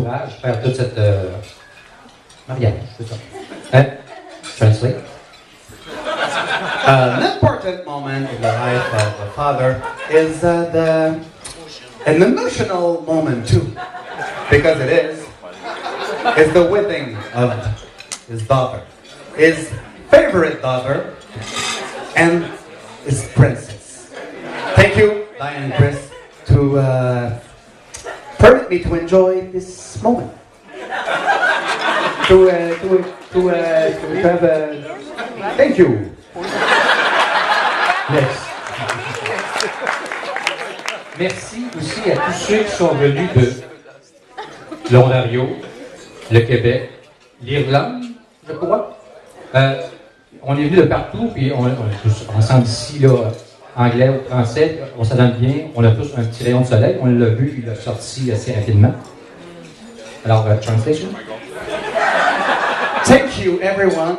courage de faire toute cette mariage, c'est ça. Translate. An important moment in the life of a father is an emotional moment too, because it is. It's the wedding of his daughter, his favorite daughter, and his princess. Thank you, Diane and Chris, to permit me to enjoy this moment. Thank you. Merci. Merci aussi à tous ceux qui sont venus de l'Ontario, le Québec, l'Irlande, je crois. On est venus de partout, puis on est tous ensemble ici, là, anglais ou français, on s'adonne bien, on a tous un petit rayon de soleil, on l'a vu, il a sorti assez rapidement. Alors, translation. Thank you, everyone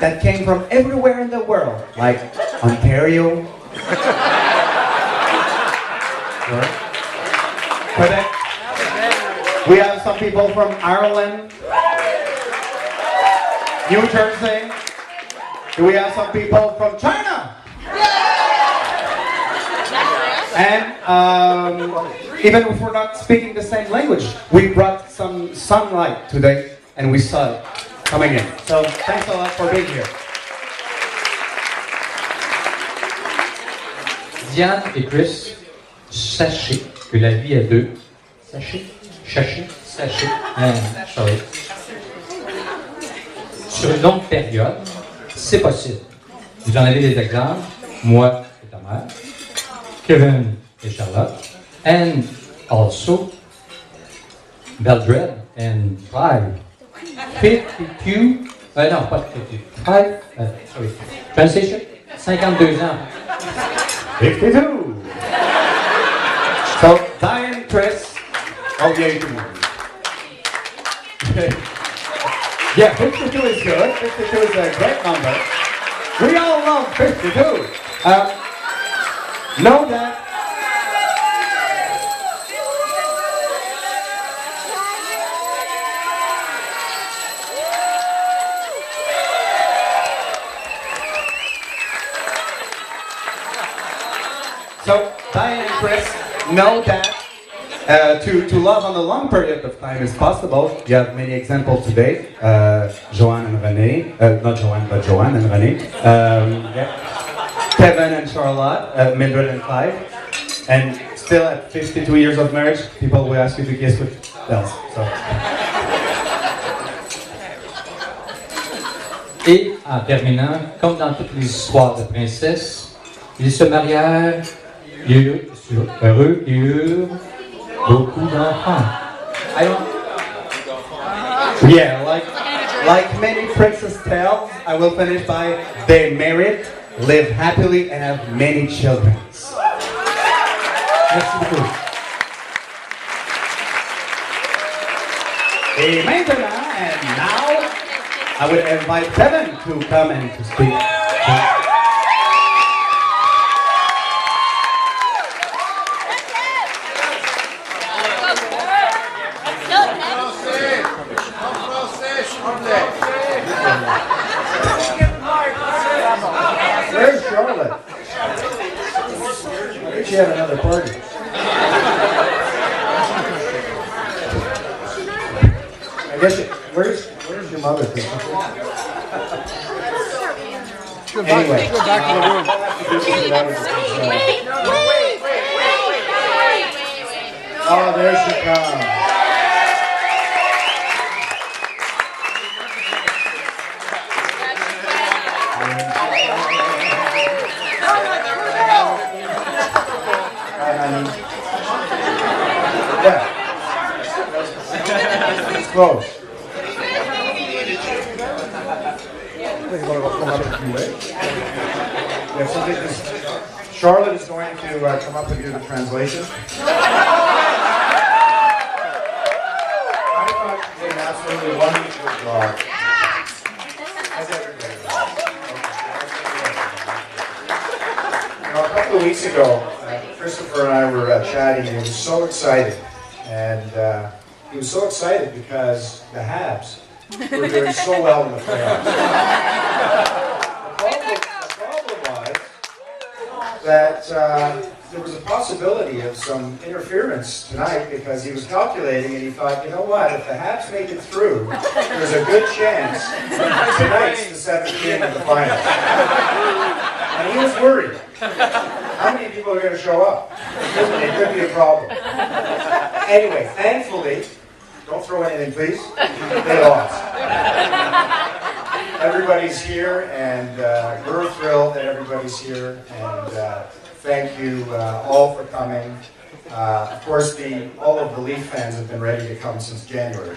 that came from everywhere in the world, like Ontario, Quebec. We have some people from Ireland, New Jersey. Do we have some people from China? And even if we're not speaking the same language, we brought some sunlight today and we saw it coming in. So thanks a lot for being here. Diane et Chris, sachez que la vie à deux, sachez, sorry, sur une longue période, c'est possible. Vous en avez des exemples, moi et ta mère, Kevin et Charlotte, and also Mildred and Clive. 52, non, pas 52, Clive, sorry, translation, 52 ans. 52. So Diane, Chris, oh yeah, you can move. Yeah, 52 is good. 52 is a great number. We all love 52. Know that. So, Diane and Chris know that to love on a long period of time is possible. You have many examples today. Joanne and Renee, not Joanne, but Joanne and Renee. Yeah. Kevin and Charlotte, Mildred and Clive. And still at 52 years of marriage, people will ask you to kiss with bells. So. Et en terminant, comme dans toutes les histoires de princesses, ils se marièrent, heureux et eurent beaucoup d'enfants. Yeah, like many princess tales, I will finish by they married, live happily, and have many children. Merci beaucoup. Et maintenant, and now, I would invite Kevin to come and to speak. Where's Charlotte? I think she had another party. I guess where's your mother? Anyway, go back to the room. Oh, there she comes. Yeah. It's close. Yeah, so Charlotte is going to come up and do the translation. I thought she did an absolutely wonderful job. As everybody does. A couple of weeks ago, Christopher and I were chatting, and he was so excited. And he was so excited because the Habs were doing so well in the playoffs. The problem was that there was a possibility of some interference tonight because he was calculating and he thought, you know what, if the Habs make it through, there's a good chance tonight's the seventh game of the finals. And he was worried. How many people are going to show up? It could be a problem. Anyway, thankfully, don't throw anything, please. They lost. Everybody's here, and we're thrilled that everybody's here. And thank you all for coming. Of course, all of the Leaf fans have been ready to come since January.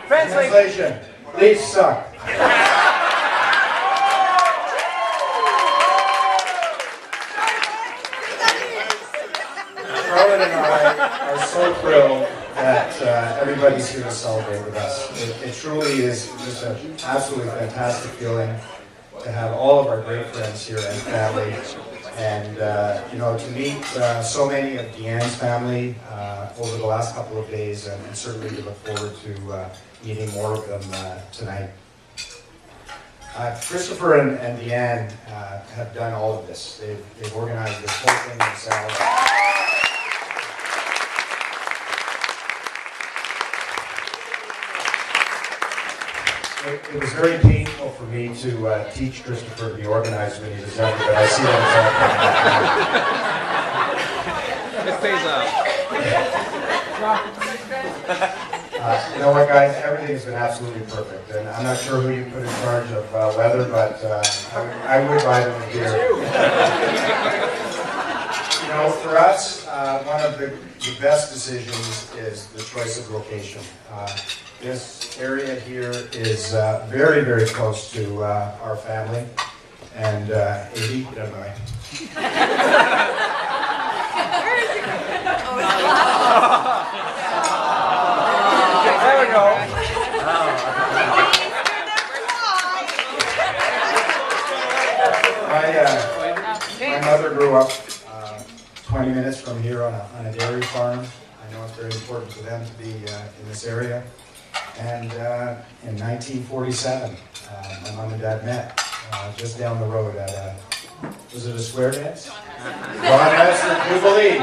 Translation. Leafs suck. Charlotte and I are so thrilled that everybody's here to celebrate with us. It truly is just an absolutely fantastic feeling to have all of our great friends here and family. And, to meet so many of Deanne's family over the last couple of days, and certainly we look forward to meeting more of them tonight. Christopher and Deanne have done all of this. They've organized this whole thing themselves. It was very painful for me to teach Christopher to be organized when he was younger, but I see that it's all It pays out. you know what, guys? Everything's been absolutely perfect, and I'm not sure who you put in charge of weather, but I would buy them a beer. For us, one of the best decisions is the choice of location. This area here is very, very close to our family, and Eddie, never mind. There we go. My mother grew up 20 minutes from here on a dairy farm. I know it's very important for them to be in this area. And in 1947, my mom and dad met just down the road at was it a square dance? Ron Western Jubilee.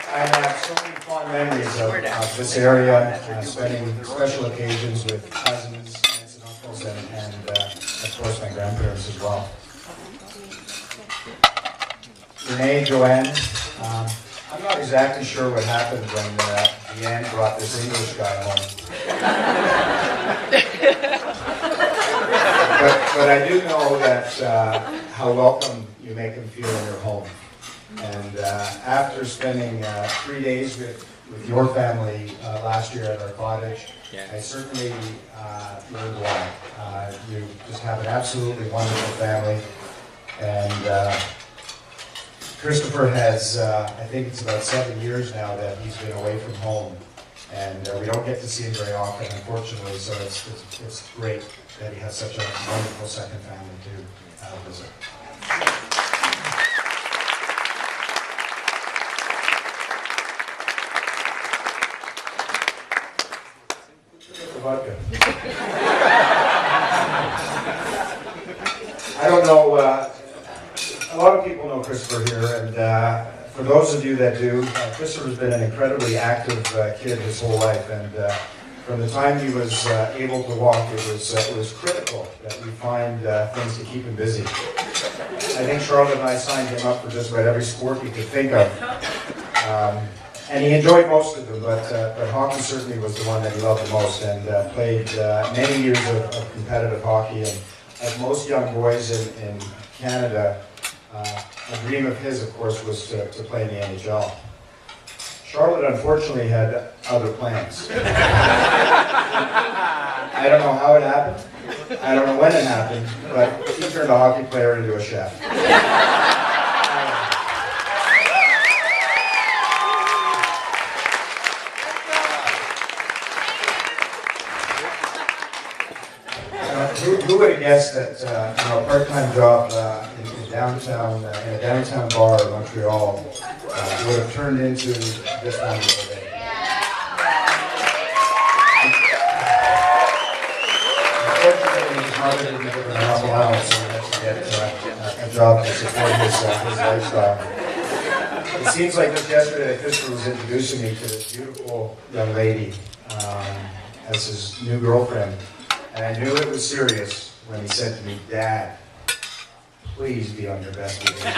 I have so many fond memories of this area, spending special occasions with cousins, aunts and uncles, and of course my grandparents as well. Renee, Joanne, I'm not exactly sure what happened when Deanne brought this English guy home. but I do know that how welcome you make him feel in your home. And after spending 3 days with your family last year at our cottage, I certainly learned why. You just have an absolutely wonderful family. And Christopher has, I think it's about 7 years now that he's been away from home. And we don't get to see him very often, unfortunately, so it's great that he has such a wonderful second family to visit. Vodka. I don't know, a lot of people know Christopher here, and for those of you that do, Christopher's been an incredibly active kid his whole life, and from the time he was able to walk, it was critical that we find things to keep him busy. I think Charlotte and I signed him up for just about every sport we could think of. And he enjoyed most of them, but hockey certainly was the one that he loved the most, and played many years of competitive hockey. And like most young boys in Canada, a dream of his, of course, was to play in the NHL. Charlotte, unfortunately, had other plans. I don't know how it happened. I don't know when it happened, but he turned a hockey player into a chef. Who would have guessed that a part-time job in downtown, in a downtown bar in Montreal would have turned into this wonderful day? Unfortunately, his mother didn't give him enough allowance, so he had to get a job to support his lifestyle. It seems like just yesterday that Christopher was introducing me to this beautiful young lady as his new girlfriend. And I knew it was serious when he said to me, "Dad, please be on your best behavior."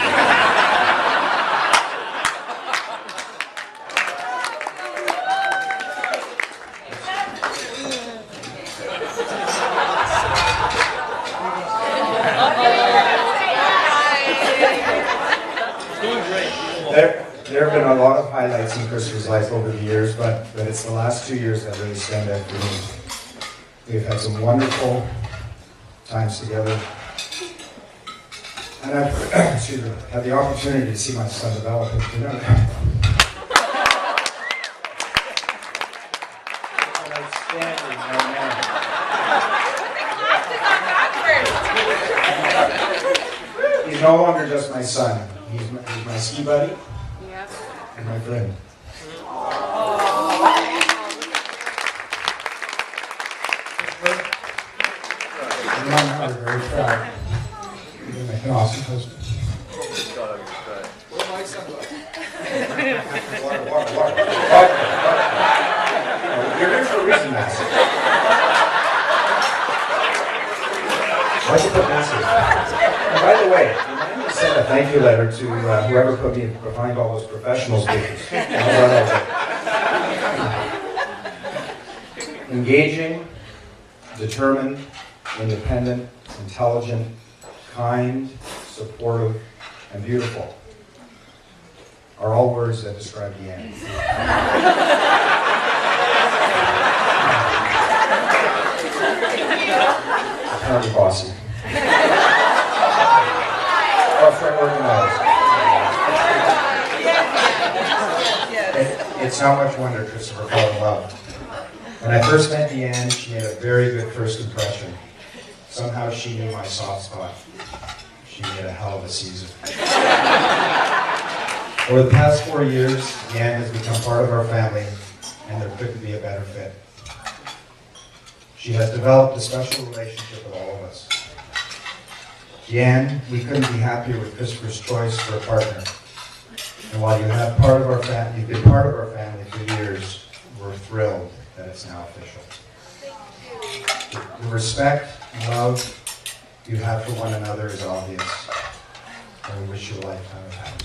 There have been a lot of highlights in Christopher's life over the years, but it's the last 2 years that really stand out for me. We've had some wonderful times together. And I've had the opportunity to see my son develop into an outstanding young man. He's no longer just my son. He's my ski buddy and my friend. We're very proud. You're going to make an awesome husband. Where are my sunglasses? Water. You're here for a reason, Master. Why'd you put Master? And by the way, remind me to send a thank you letter to whoever put me behind all those professional speakers. Engaging, determined, independent, intelligent, kind, supportive, and beautiful are all words that describe Deanne. Apparently bossy. Very organized. It's not much wonder Christopher fell in love. When I first met Deanne, she made a very good first impression. Somehow she knew my soft spot. She made a hell of a season. Over the past 4 years, Deanne has become part of our family, and there couldn't be a better fit. She has developed a special relationship with all of us. Deanne, we couldn't be happier with Christopher's choice for a partner. And while you've been part of our family for years, we're thrilled that it's now official. The respect and love you have for one another is obvious, and we wish you a lifetime of happiness.